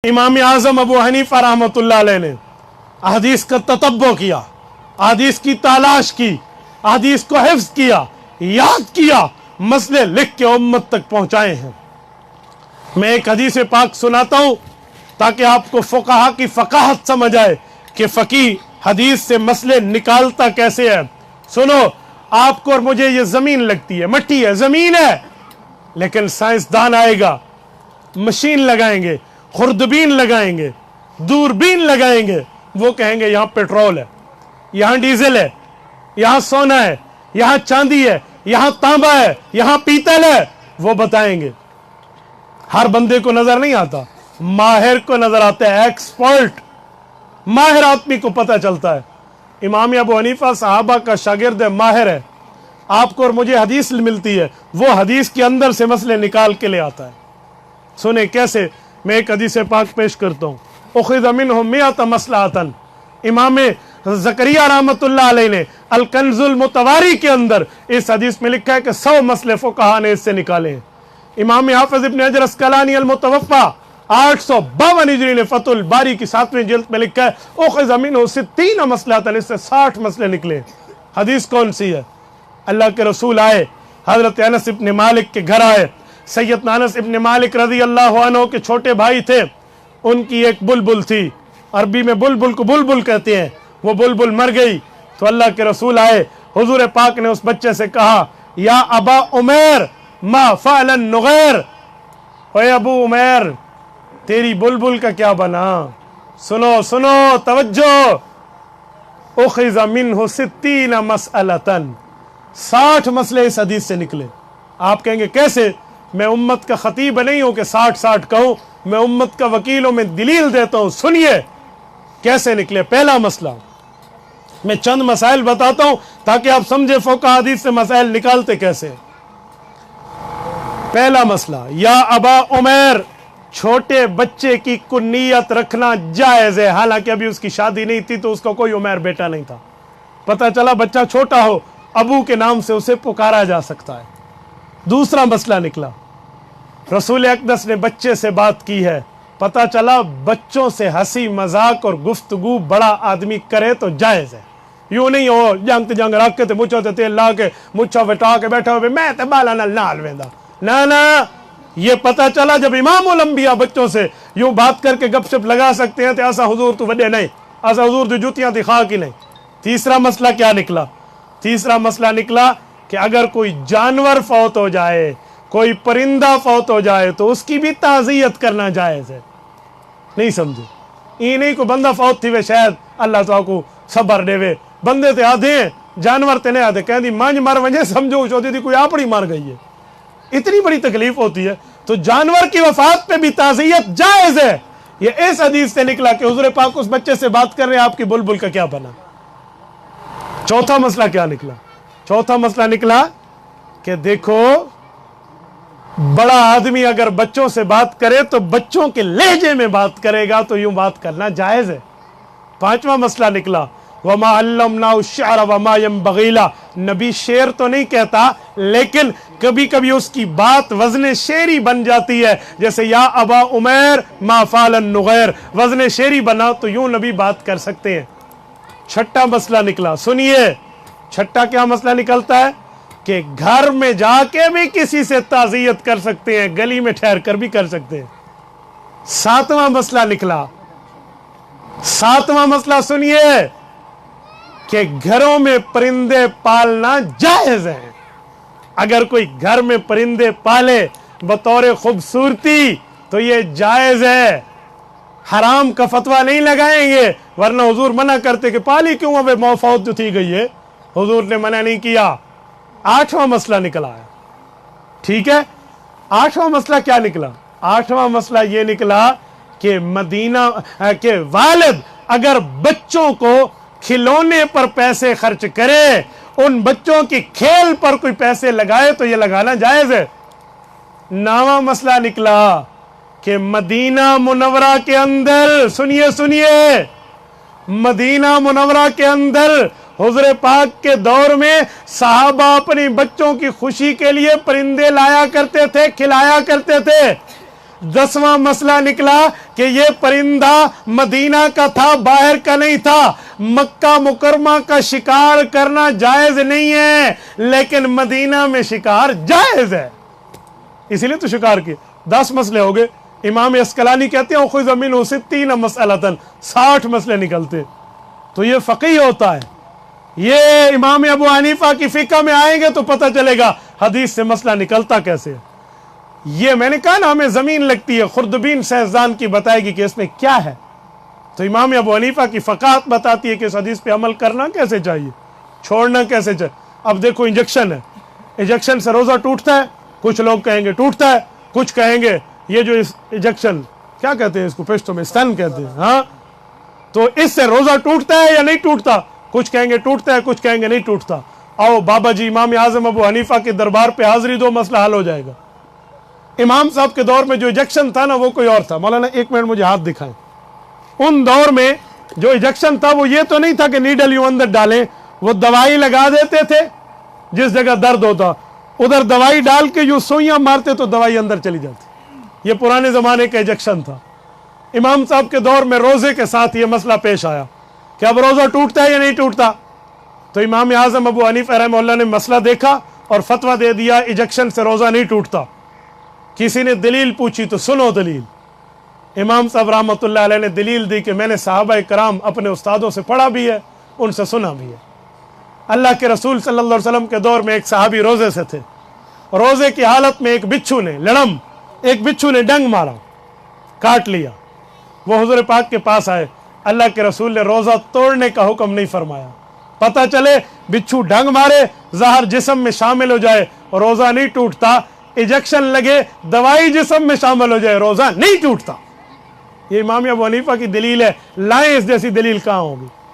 इमाम आज़म अबू हनीफा रहमतुल्लाह अलैह ने हदीस का ततब्बो किया, हदीस की तलाश की, हदीस को हिफ्ज़ किया, याद किया, मसले लिख के उम्मत तक पहुंचाए हैं। मैं एक हदीस पाक सुनाता हूं ताकि आपको फ़ुक़हा की फ़क़ाहत समझ आए कि फ़क़ीह हदीस से मसले निकालता कैसे है। सुनो, आपको और मुझे ये ज़मीन लगती है, मट्टी है, ज़मीन है, लेकिन साइंसदान आएगा, मशीन लगाएंगे, खुर्दबीन लगाएंगे, दूरबीन लगाएंगे, वो कहेंगे यहाँ पेट्रोल है, यहाँ डीजल है, यहाँ सोना है, यहाँ चांदी है, यहाँ तांबा है, यहाँ पीतल है, वो बताएंगे। हर बंदे को नजर नहीं आता, माहिर को नजर आता है, एक्सपर्ट माहिर आदमी को पता चलता है। इमाम अबू हनीफा सहाबा का शागिर्द है, माहिर है। आपको और मुझे हदीस मिलती है, वो हदीस के अंदर से मसले निकाल के ले आता है। सुने कैसे, मैं एक हदीस पाक पेश करता हूँ। उखिज़ मिन्हु मिअत मसलतन, इमाम ज़करिया रहमतुल्लाह अलैह ने अल कंज़ुल मुतवारी के अंदर इस हदीस में लिखा है कि 100 मसले फ़ुक़हा ने इससे निकाले हैं। इमाम हाफ़िज़ इब्न हजर अस्क़लानी अल मुतवफ़्फ़ा 852 हिजरी ने फ़तहुल बारी की 7वीं जिल्द में लिखा है उखिज़ मिन्हु 60 मसलतन, इससे 60 मसले निकले। हदीस कौन सी है? अल्लाह के रसूल आए, हज़रत अनस इब्न मालिक के घर आए। सैयदना अनस इब्न मालिक रज़ी अल्लाह अन्हु के छोटे भाई थे, उनकी एक बुलबुल थी, अरबी में बुलबुल को बुलबुल कहते हैं। वो बुलबुल मर गई तो अल्लाह के रसूल आए, हुजूर पाक ने उस बच्चे से कहा, या अबा उमैर मा फ़अलन नुग़ैर, ओए अबू उमैर तेरी बुलबुल का क्या बना? सुनो सुनो, तवज्जो। उखिज़ मिन्हु 60 मसअलतन, 60 मसले इस हदीस से निकले। आप कहेंगे कैसे? मैं उम्मत का खतीब नहीं हूं कि 60 कहूं, मैं उम्मत का वकील हूं, मैं दलील देता हूं। सुनिए कैसे निकले। पहला मसला, मैं चंद मसाइल बताता हूं ताकि आप समझे फ़ुक़हा हदीस से मसाइल निकालते कैसे। पहला मसला, या अबा उमैर, छोटे बच्चे की कुन्नियत रखना जायज़ है। हालांकि अभी उसकी शादी नहीं थी तो उसका कोई उमैर बेटा नहीं था, पता चला बच्चा छोटा हो, अबू के नाम से उसे पुकारा जा सकता है। दूसरा मसला निकला, रसूल अक़दस ने बच्चे से बात की है, पता चला बच्चों से हंसी मजाक और गुफ्तगू बड़ा आदमी करे तो जायज़ है। यूं नहीं हो जंग जंग रख के मुच्छा ते तेल ला के मुच्छा वटा के बैठा हो, मैं तो बाला नाल वेंदा ना ना। ये पता चला जब इमामुल अंबिया बच्चों से यूं बात करके गपशप लगा सकते हैं तो ऐसा हुजूर तो वड्डे नहीं, ऐसा हुजूर तो जुतियां दिखा की नहीं। तीसरा मसला क्या निकला? तीसरा मसला निकला कि अगर कोई जानवर फौत हो जाए, कोई परिंदा फौत हो जाए तो उसकी भी ताज़ियत करना जायज़ है। नहीं समझे? ये नहीं को बंदा फौत थी वे शायद अल्लाह तो को सबर देवे, बंदे ते आधे जानवर ते नहीं आधे, कहती मंझ मर वजे समझो चौथी थी कोई आपड़ी मर गई है, इतनी बड़ी तकलीफ होती है, तो जानवर की वफात पे भी ताज़ियत जायज़ है। ये इस हदीस से निकला कि हुज़ूर पाक उस बच्चे से बात कर रहे हैं, आपकी बुलबुल का क्या बना। चौथा मसला क्या निकला? चौथा मसला निकला कि देखो बड़ा आदमी अगर बच्चों से बात करे तो बच्चों के लहजे में बात करेगा तो यूं बात करना जायज़ है। पांचवा मसला निकला, वमा अल्लमनाहु शिअर वमा यंबग़ी ला, नबी शेर तो नहीं कहता, लेकिन कभी कभी उसकी बात वज़न शेरी बन जाती है, जैसे या अबा उमैर मा फ़अलन नुग़ैर, वज़न शेरी बना तो यूं नबी बात कर सकते हैं। छठा मसला निकला, सुनिए छठा क्या मसला निकलता है कि घर में जाके भी किसी से ताज़ियत कर सकते हैं, गली में ठहर कर भी कर सकते हैं। सातवां मसला निकला, सातवां मसला सुनिए कि घरों में परिंदे पालना जायज़ है। अगर कोई घर में परिंदे पाले बतौर खूबसूरती तो ये जायज़ है, हराम का फतवा नहीं लगाएंगे, वरना हुजूर मना करते कि पाली क्यों अब मौफौत जो थी गई है, हुजूर ने मना नहीं किया। आठवां मसला निकला है, ठीक है। आठवां मसला क्या निकला? आठवां मसला ये निकला कि मदीना के वालिद अगर बच्चों को खिलौने पर पैसे खर्च करे, उन बच्चों की खेल पर कोई पैसे लगाए तो ये लगाना जायज़ है। नौवां मसला निकला कि मदीना मुनव्वरा के अंदर, सुनिए सुनिए, मदीना मुनव्वरा के अंदर हुज़ूर पाक के दौर में सहाबा अपने बच्चों की खुशी के लिए परिंदे लाया करते थे, खिलाया करते थे। 10वां मसला निकला कि ये परिंदा मदीना का था, बाहर का नहीं था। मक्का मुकरमा का शिकार करना जायज नहीं है, लेकिन मदीना में शिकार जायज है, इसीलिए तो शिकार किए। 10 मसले हो गए। इमाम अस्कलानी कहते हैं खुज़ मिन्हु 60 मसअलतन, 60 मसले निकलते। तो ये फकीह होता है। ये इमाम अबू हनीफा की फिक़ह में आएंगे तो पता चलेगा हदीस से मसला निकलता कैसे है। ये मैंने कहा ना, हमें जमीन लगती है, खुर्दबीन सहजान की बताएगी कि इसमें क्या है। तो इमाम अबू हनीफा की फ़क़ाहत बताती है कि इस हदीस पे अमल करना कैसे चाहिए, छोड़ना कैसे चाहिए। अब देखो इंजेक्शन है, इंजेक्शन से रोज़ा टूटता है, कुछ लोग कहेंगे टूटता है, कुछ कहेंगे ये जो इंजेक्शन क्या कहते हैं इसको, पेस्टो में स्तन कहते हैं, हाँ, तो इससे रोज़ा टूटता है या नहीं टूटता। कुछ कहेंगे टूटता है, कुछ कहेंगे नहीं टूटता। आओ बाबा जी इमाम आज़म अबू हनीफा के दरबार पे हाजिरी दो, मसला हल हो जाएगा। इमाम साहब के दौर में जो इंजेक्शन था ना वो कोई और था। मौलाना 1 मिनट मुझे हाथ दिखाएं। उन दौर में जो इंजेक्शन था वो ये तो नहीं था कि नीडल यूं अंदर डालें, वो दवाई लगा देते थे, जिस जगह दर्द होता उधर दवाई डाल के यूं सुइयां मारते तो दवाई अंदर चली जाती। ये पुराने ज़माने का इंजेक्शन था। इमाम साहब के दौर में रोज़े के साथ ये मसला पेश आया कि अब रोज़ा टूटता है या नहीं टूटता। तो इमाम आज़म अबू हनीफा रहमतुल्लाह ने मसला देखा और फतवा दे दिया इंजेक्शन से रोज़ा नहीं टूटता। किसी ने दलील पूछी तो सुनो दलील। इमाम साहब रहमतुल्लाह अलैह ने दलील दी कि मैंने सहाबा कराम अपने उस्तादों से पढ़ा भी है, उनसे सुना भी है। अल्लाह के रसूल सल्लल्लाहु अलैहि वसल्लम के दौर में एक सहाबी रोज़े से थे। रोज़े की हालत में एक बिच्छू ने डंग मारा, काट लिया। वो हुज़ूर पाक के पास आए। अल्लाह के रसूल ने रोज़ा तोड़ने का हुक्म नहीं फरमाया। पता चले बिच्छू डंग मारे, जहर जिस्म में शामिल हो जाए, रोज़ा नहीं टूटता। इंजेक्शन लगे, दवाई जिस्म में शामिल हो जाए, रोज़ा नहीं टूटता। ये इमाम अबू हनीफा की दलील है। लाएं इस जैसी दलील कहाँ होगी।